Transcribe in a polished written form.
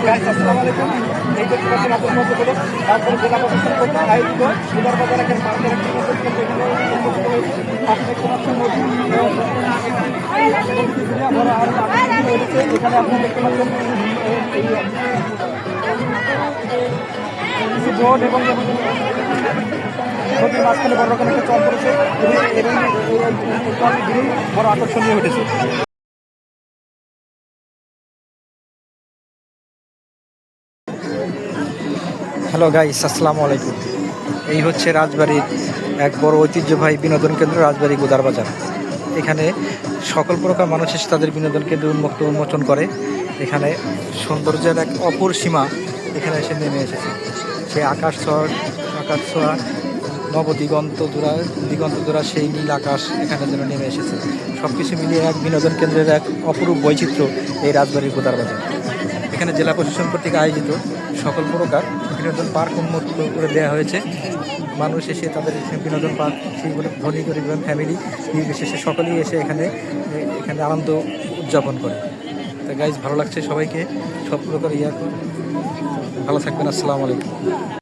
Guys আসসালামু আলাইকুম। এই যে প্রশ্ন আপনার মধ্যে হলো তারপরে জেলা প্রশাসন কর্তৃক আয়োজিত উদার বাজার একের পার্কের একটি এখানে আপনি দেখতে পাচ্ছেন কিছু বোর্ড এবং নদীর মাঝখানে বড় রকম একটা চল পড়েছে এবং বড় আকর্ষণীয় উঠেছে। হ্যালো গাইস, আসসালামু আলাইকুম। এই হচ্ছে রাজবাড়ির এক বড় ঐতিহ্যবাহী বিনোদন কেন্দ্র রাজবাড়ি গোদার বাজার। এখানে সকল প্রকার মানুষ এসে তাদের বিনোদন কেন্দ্র উন্মোচন করে। এখানে সৌন্দর্যের এক অপর সীমা এখানে এসে নেমে এসেছে। সে আকাশ ছোঁয়া দিগন্ত জোড়া সেই নীল আকাশ এখানে যেন নেমে এসেছে। সব কিছু মিলিয়ে এক বিনোদন কেন্দ্রের এক অপরূপ বৈচিত্র্য এই রাজবাড়ির গোদার বাজার। এখানে জেলা প্রশাসন কর্তৃক আয়োজিত সকল প্রকার বিনোদন পার্ক উন্মুক্ত করে দেওয়া হয়েছে। মানুষ এসে তাদের বিনোদন পার্ক সেইগুলো ধনী গরিব ফ্যামিলি নির্বিশেষে সকলেই এসে এখানে আনন্দ উদযাপন করে। তো গাইজ, ভালো লাগছে সবাইকে সব প্রকার ভালো থাকবেন। আসসালামু আলাইকুম।